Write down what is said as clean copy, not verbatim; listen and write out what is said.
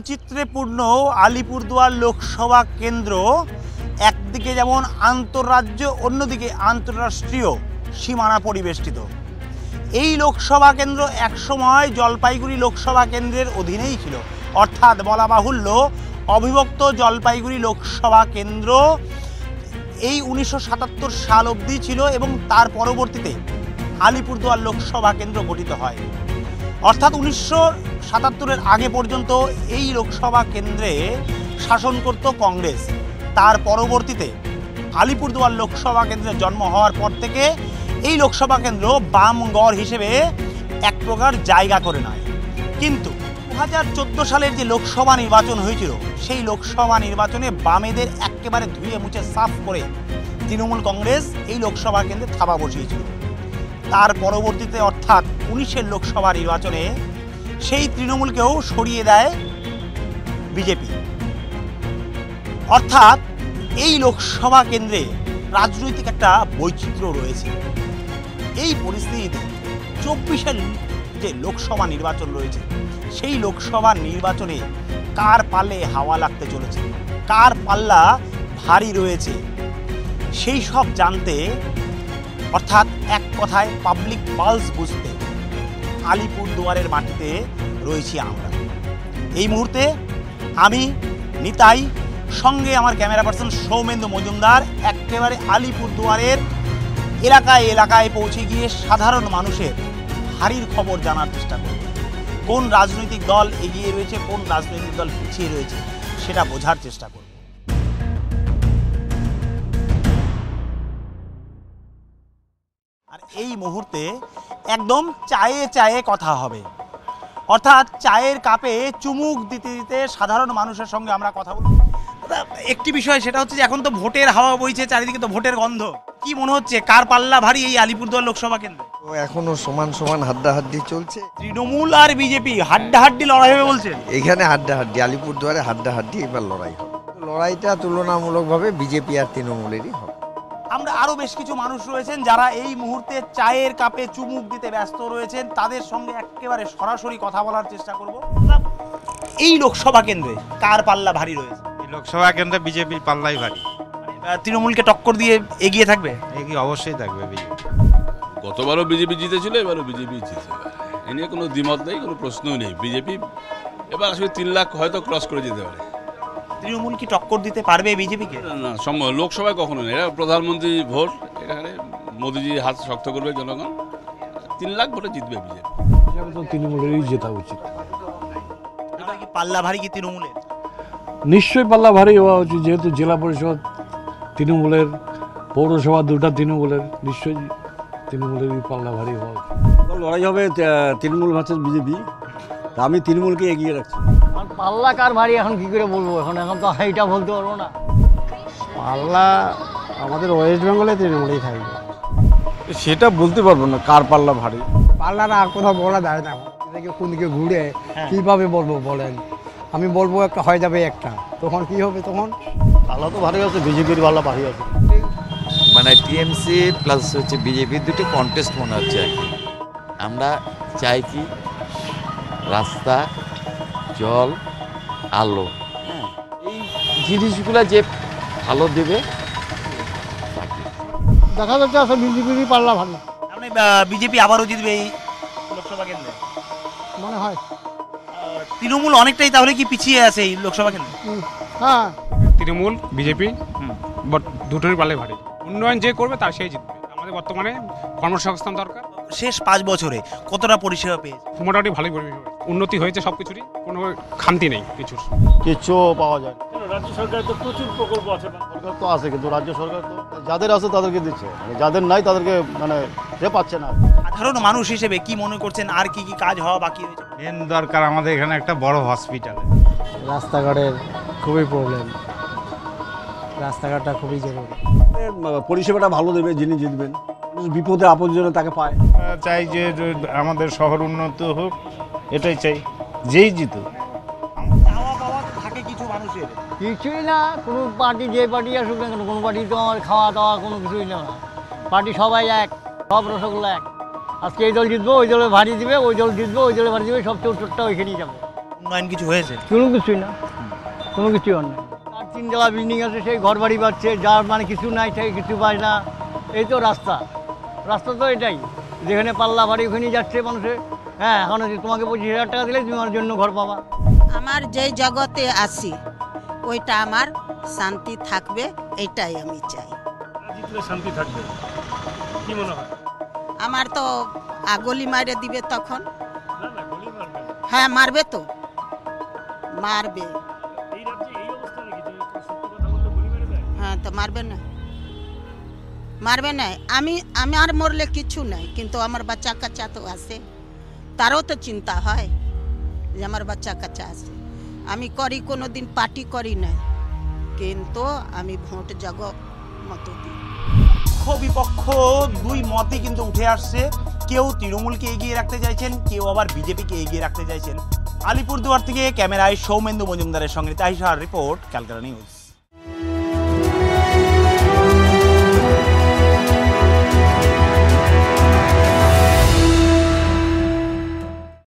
বৈচিত্র্যপূর্ণ আলিপুরদুয়ার লোকসভা কেন্দ্র একদিকে যেমন আন্তঃরাজ্য, অন্যদিকে আন্তঃরাষ্ট্রীয় সীমানা পরিবেষ্টিত। এই লোকসভা কেন্দ্র একসময় জলপাইগুড়ি লোকসভা কেন্দ্রের অধীনেই ছিল, অর্থাৎ বলা বাহুল্য অবিভক্ত জলপাইগুড়ি লোকসভা কেন্দ্র এই 1977 সাল অবধি ছিল এবং তার পরবর্তীতে আলিপুরদুয়ার লোকসভা কেন্দ্র গঠিত হয়। অর্থাৎ 1977-এর আগে পর্যন্ত এই লোকসভা কেন্দ্রে শাসন করত কংগ্রেস। তার পরবর্তীতে আলিপুরদুয়ার লোকসভা কেন্দ্রের জন্ম হওয়ার পর থেকে এই লোকসভা কেন্দ্র বামগড় হিসেবে এক প্রকার জায়গা করে নেয়। কিন্তু 2014 সালের যে লোকসভা নির্বাচন হয়েছিল, সেই লোকসভা নির্বাচনে বামেদের একেবারে ধুয়ে মুছে সাফ করে তৃণমূল কংগ্রেস এই লোকসভা কেন্দ্রে থাবা বসিয়েছিল। তার পরবর্তীতে অর্থাৎ 19-এর লোকসভা নির্বাচনে সেই তৃণমূলকেও সরিয়ে দেয় বিজেপি। অর্থাৎ এই লোকসভা কেন্দ্রে রাজনৈতিক একটা বৈচিত্র্য রয়েছে। এই পরিস্থিতিতে 24-এর যে লোকসভা নির্বাচন রয়েছে, সেই লোকসভা নির্বাচনে কার পাল্লে হাওয়া লাগতে চলেছে, কার পাল্লা ভারী রয়েছে, সেই সব জানতে, অর্থাৎ এক কথায় পাবলিক পালস বুঝতে আলিপুরদুয়ারের মাটিতে রয়েছি আমরা। এই মুহূর্তে আমি নিতাই, সঙ্গে আমার ক্যামেরা পার্সন সৌমেন্দু মজুমদার একেবারে আলিপুরদুয়ারের এলাকায় এলাকায় পৌঁছে গিয়ে সাধারণ মানুষের হারির খবর জানার চেষ্টা করব। কোন রাজনৈতিক দল এগিয়ে রয়েছে, কোন রাজনৈতিক দল পিছিয়ে রয়েছে, সেটা বোঝার চেষ্টা করব। আর এই মুহূর্তে একদম চায়ে চায়ে কথা হবে, অর্থাৎ চায়ের কাপে চুমুক দিতে দিতে সাধারণ মানুষের সঙ্গে আমরা কথা বলব। একটি বিষয় সেটা হচ্ছে যে এখন তো ভোটের হাওয়া বইছে, চারিদিকে তো ভোটের গন্ধ। কি মনে হচ্ছে কার পাল্লা ভারী এই আলিপুরদুয়ার লোকসভা কেন্দ্রে? এখনো সমান সমান হাড্ডাহাড্ডি চলছে। তৃণমূল আর বিজেপি হাড্ডাহাড্ডি লড়াই হবে বলছেন? এখানে হাড্ডাহাড্ডি, আলিপুরদুয়ারে হাড্ডাহাড্ডি এবার লড়াই হবে। লড়াইটা তুলনামূলকভাবে বিজেপি আর তৃণমূলেরই হবে। আমরা আরো বেশ কিছু মানুষ রয়েছেন যারা এই মুহূর্তে চায়ের কাপে চুমুক দিতে ব্যস্ত রয়েছেন, তাদের সঙ্গে একেবারে সরাসরি কথা বলার চেষ্টা করব। এই লোকসভা কেন্দ্রে কার পাল্লা ভারী রয়েছে? এই লোকসভা কেন্দ্রে বিজেপির পাল্লাই ভারী। তৃণমূলকে টক্কর দিয়ে এগিয়ে থাকবে? এগিয়ে অবশ্যই থাকবে বিজেপি। গতবারও বিজেপি জিতেছিল, এবারও বিজেপি জিতেছে। এ নিয়ে কোনো দ্বিমত নেই, কোনো প্রশ্নই নেই। বিজেপি এবার আসলে 3 লাখ হয়তো ক্রস করে যেতে পারে। তৃণমূল কি টক্কর দিতে পারবে বিজেপিকে? না, সম্ভব লোকসভায় কখনো নেই। এরা প্রধানমন্ত্রী ভোট, এখানে মোদিজি হাত শক্ত করবে জনগণ, 3 লাখ ভোটে জিতবে বিজেপি। তো তৃণমূলেরই জেতা উচিত। কি পাল্লা ভারী কি তৃণমূলের? নিশ্চয়ই পাল্লা ভারী হওয়া উচিত, যেহেতু জেলা পরিষদ তৃণমূলের, পৌরসভা 2টা তৃণমূলের, নিশ্চয়ই তৃণমূলেরই পাল্লা ভারী হওয়া উচিত। লড়াই হবে তৃণমূল ভার্সেস বিজেপি, আমি তৃণমূলকে এগিয়ে রাখছি। পাল্লা কার ভারী এখন কি করে বলবো, এখন তো এইটা বলতে পারবো না। পাল্লা আমাদের ওয়েস্ট বেঙ্গলে তৃণমূলেই থাকবে, সেটা বলতে পারবো না কার পাল্লা ভারী। পাল্লাটা আর কোথাও বলা যায় না, কোন দিকে ঘুরে কিভাবে বলবো বলেন। আমি বলবো একটা হয়ে যাবে একটা, তখন কি হবে? তখন পাল্লা তো ভারী আছে, বিজেপির পাল্লা ভারী আছে। মানে টিএমসি প্লাস হচ্ছে বিজেপির দুটো কন্টেস্ট মনে হচ্ছে আর কি। আমরা চাই কি রাস্তা, জল, আলো, এই জিনিসগুলো যে ভালো দেবে। দেখা যাচ্ছে আসলে বিজেপিরই পাল্লা ভালো। মানে বিজেপি আবারও জিতবে এই লোকসভা কেন্দ্রে মনে হয়। তৃণমূল অনেকটাই তাহলে কি পিছিয়ে আছে এই লোকসভা কেন্দ্রে? হ্যাঁ, তৃণমূল বিজেপি বাট দুটোরই পাল্লাই ভারী। উন্নয়ন যে করবে তার সেই জিতবে। আমাদের বর্তমানে কর্মসংস্থান দরকার। শেষ 5 বছরে কতটা পরিষেবা পেয়েছে? মোটামুটি ভালোই পরিষেবা, উন্নতি হয়েছে সব কিছুরই, কোনো খামতি নেই কিছুর। কিছু পাওয়া যায়। রাজ্য সরকার তো প্রচুর প্রকল্প আছে, সরকার তো আছে, কিন্তু রাজ্য সরকার তো যাদের আছে তাদেরকে দিচ্ছে, যাদের নাই তাদেরকে মানে সে পাচ্ছে না। সাধারণ মানুষ হিসেবে কি মনে করছেন আর কি কি কাজ হওয়া বাকি রয়েছে? মেন দরকার আমাদের এখানে একটা বড় হসপিটাল। রাস্তাঘাটের খুবই প্রবলেম, রাস্তাঘাটটা খুবই জরুরি। পরিষেবাটা ভালো দেবে, যিনি জিতবেন বিপদে আপদ জন্য তাকে পায়। চাই যে আমাদের শহর উন্নত হোক, এটাই চাই, যেই জিতুক। খাওয়া দাওয়া থাকে কিছু মানুষের, কিছুই না, কোনো পার্টি যে পার্টি আসুক না কেন, কোনো পার্টি তো আমার খাওয়া দাওয়া কোনো কিছুই না। পার্টি সবাই এক, সব রসগোল্লা এক। আজকে এই দল জিতবো, ওই দলে ভারী দিবে, ওই দল জিতবো, ওই দলে ভারী দিবে, সব চোরটা ওইখানেই যাবে। উন্নয়ন কিছু হয়েছে? কোনো কিছুই না, কোনো কিছুই আর নাই। আর 3 তলা বিল্ডিং আছে, সেই ঘর বাড়ি পাচ্ছে, যার মানে কিছু নাই সেই কিছু পায় না। এই তো রাস্তা, রাস্তা তো এটাই, যেখানে পাল্লা ভারী ওখানেই যাচ্ছে মানুষে। হ্যাঁ, এখন তোমাকে 25,000 টাকা দিলে তুমি আমার জন্য ঘর পাবা। আমার যে জগতে আসি ওইটা আমার শান্তি থাকবে, এটাই আমি চাই। শান্তি থাকবে কি মনে হয়? আমার তো গলি মারে দিবে তখন। হ্যাঁ, মারবে তো, মারবে। হ্যাঁ, তো মারবে না, মারবে না। আমি আর মরলে কিছু নাই, কিন্তু আমার বাচ্চা কাচ্চা তো আছে, তারও তো চিন্তা হয় যে আমার বাচ্চা কাচ্চা আছে। আমি করি কোনো দিন পার্টি করি না, কিন্তু আমি ভোট জগ মতো দিই। পক্ষ বিপক্ষ দুই মতই কিন্তু উঠে আসছে। কেউ তৃণমূলকে এগিয়ে রাখতে চাইছেন, কেউ আবার বিজেপিকে এগিয়ে রাখতে চাইছেন। আলিপুরদুয়ার থেকে ক্যামেরায় সৌমেন্দু মজুমদারের সঙ্গে তাহিসার রিপোর্ট, ক্যালকাটা নিউজ।